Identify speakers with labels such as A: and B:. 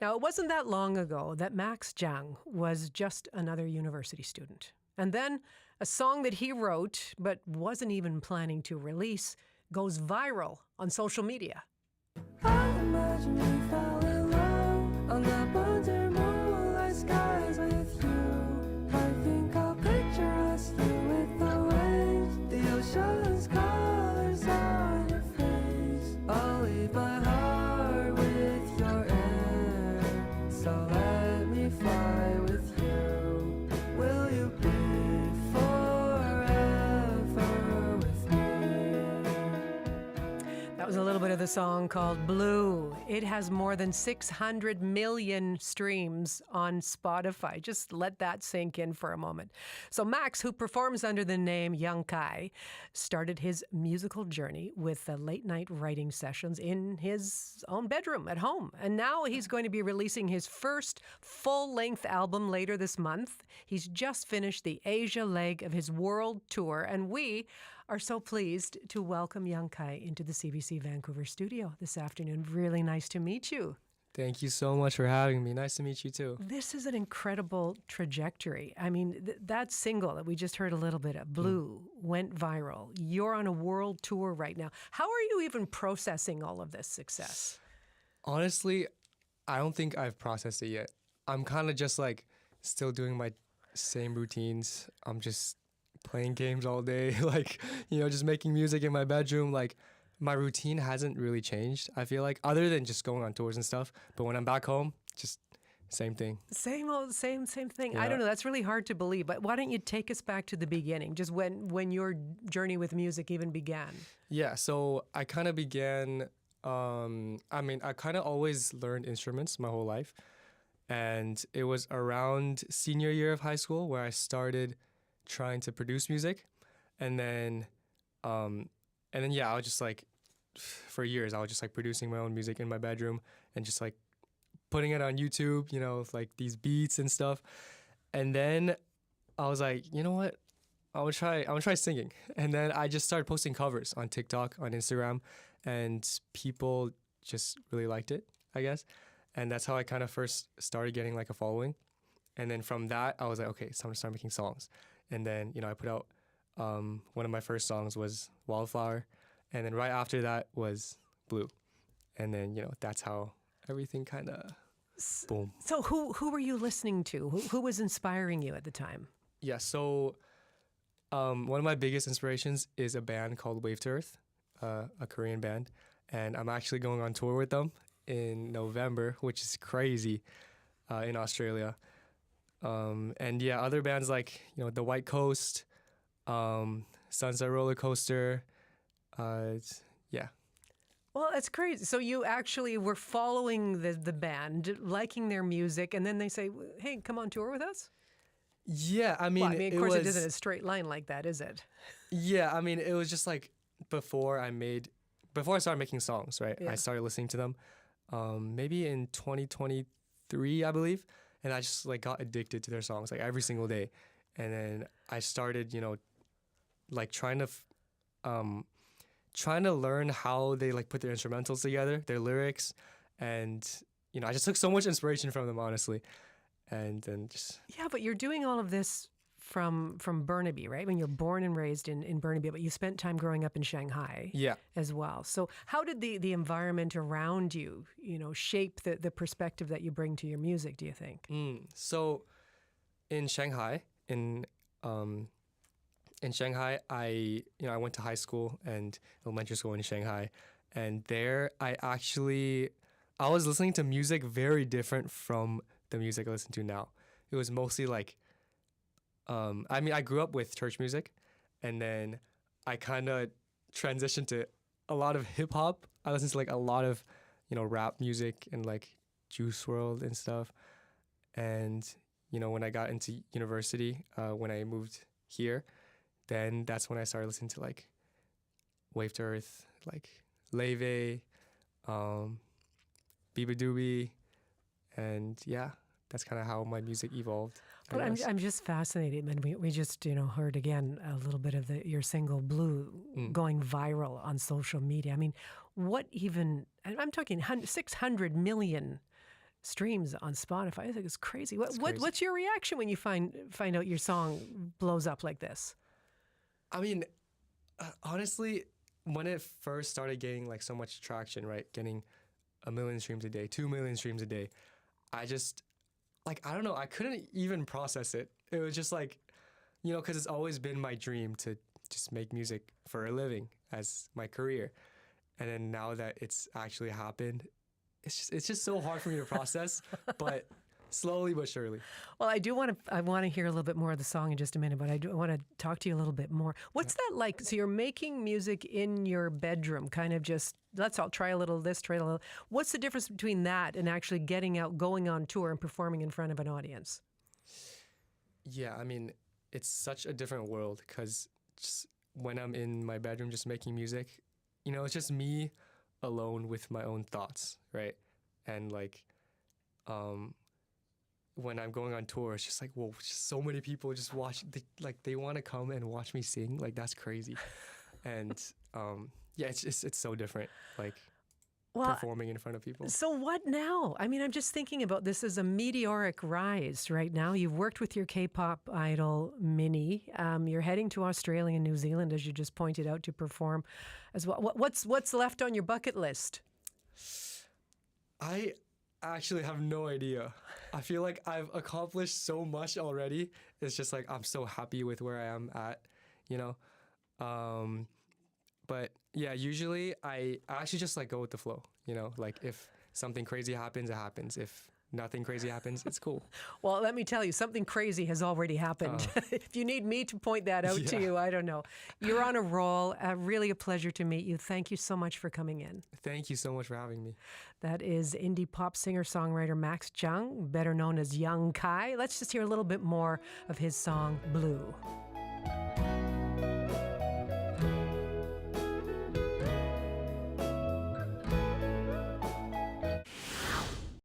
A: Now, it wasn't that long ago that Max Zhang was just another university student. And then a song that he wrote but wasn't even planning to release goes viral on social media.
B: I imagine we fell in love on the winter moonlight skies with you. I think I'll picture us here with the waves, the ocean's colors on your face. I'll leave my heart with your air, so let me fly with you. Will you be forever with me?
A: That was a little bit of the song called Blue. It has more than 600 million streams on Spotify. Just let that sink in for a moment. So Max, who performs under the name Young Kai, started his musical journey with late night writing sessions in his own bedroom at home. And now he's going to be releasing his first full-length album later this month. He's just finished the Asia leg of his world tour, and we are so pleased to welcome Young Kai into the CBC Vancouver studio this afternoon. Really nice to meet you.
C: Thank you so much for having me. Nice to meet you too.
A: This is an incredible trajectory. I mean, that single that we just heard a little bit of, Blue, went viral. You're on a world tour right now. How are you even processing all of this success?
C: Honestly, I don't think I've processed it yet. I'm kind of just like still doing my same routines. I'm just playing games all day, like, just making music in my bedroom. Like, my routine hasn't really changed, I feel like, other than just going on tours and stuff. But when I'm back home, just same thing.
A: Same thing.
C: Yeah.
A: I don't know. That's really hard to believe. But why don't you take us back to the beginning, just when your journey with music even began?
C: Yeah, so I kind of began, I kind of always learned instruments my whole life. And it was around senior year of high school where I started trying to produce music. And then yeah, I was just like, for years, I was just like producing my own music in my bedroom and just like putting it on YouTube, like these beats and stuff. And then I was like, you know what? I want to try singing. And then I just started posting covers on TikTok, on Instagram, and people just really liked it, I guess. And that's how I kind of first started getting like a following. And then from that, I was like, okay, it's time to start making songs. And then, I put out, one of my first songs was Wildflower. And then right after that was Blue. And then, that's how everything kind of boom.
A: So who were you listening to? Who was inspiring you at the time?
C: Yeah, so one of my biggest inspirations is a band called Wave to Earth, a Korean band. And I'm actually going on tour with them in November, which is crazy, in Australia. And yeah, other bands like, The White Coast, Sunset Roller Coaster, yeah.
A: Well, that's crazy. So you actually were following the band, liking their music, and then they say, hey, come on tour with us?
C: Yeah,
A: Of course, it isn't a straight line like that, is it?
C: Yeah, it was just like before I started making songs, right?
A: Yeah.
C: I started listening to them, maybe in 2023, I believe. And I just like got addicted to their songs like every single day. And then I started, like trying to learn how they like put their instrumentals together, their lyrics. And, I just took so much inspiration from them, honestly. And then just...
A: Yeah, but you're doing all of this from Burnaby, right? I mean, you're born and raised in Burnaby, but you spent time growing up in Shanghai as well. So how did the environment around you, shape the perspective that you bring to your music, do you think?
C: So in Shanghai, I went to high school and elementary school in Shanghai. And there I was listening to music very different from the music I listen to now. It was mostly like, I grew up with church music, and then I kind of transitioned to a lot of hip hop. I listened to like a lot of, rap music and like Juice WRLD and stuff. And, when I got into university, when I moved here, then that's when I started listening to like Wave to Earth, like Leve, Biba Doobie, and yeah. That's kind of how my music evolved.
A: But I'm just fascinated. And we just heard again a little bit of your single Blue going viral on social media. I mean, what even? I'm talking 600 million streams on Spotify. I think it's crazy.
C: Crazy.
A: What's your reaction when you find out your song blows up like this?
C: I mean, honestly, when it first started getting like so much traction, right, getting 1 million streams a day, 2 million streams a day, I just, like, I don't know, I couldn't even process it. It was just like, you know, because it's always been my dream to just make music for a living as my career. And then now that it's actually happened, it's just so hard for me to process, but slowly but surely.
A: Well, I want to hear a little bit more of the song in just a minute, but I do want to talk to you a little bit more. What's that like? So you're making music in your bedroom, kind of just, I'll try a little of this, try a little. What's the difference between that and actually getting out, going on tour and performing in front of an audience?
C: Yeah, I mean, it's such a different world because just when I'm in my bedroom just making music, you know, it's just me alone with my own thoughts, right? And like, when I'm going on tour, it's just like, whoa, just so many people just watch, they want to come and watch me sing. Like, that's crazy. And yeah, it's so different, like performing in front of people.
A: So what now? I mean, I'm just thinking about this as a meteoric rise right now. You've worked with your K-pop idol, Minnie. You're heading to Australia and New Zealand, as you just pointed out, to perform as well. What's left on your bucket list?
C: I actually have no idea. I feel like I've accomplished so much already. It's just like I'm so happy with where I am at, you know? But yeah, usually I actually just like go with the flow, you know? Like if something crazy happens, it happens. If nothing crazy happens, it's cool.
A: Well, let me tell you, something crazy has already happened. If you need me to point that out to you, I don't know. You're on a roll. Really a pleasure to meet you. Thank you so much for coming in.
C: Thank you so much for having me.
A: That is indie pop singer-songwriter Max Zhang, better known as Young Kai. Let's just hear a little bit more of his song, Blue.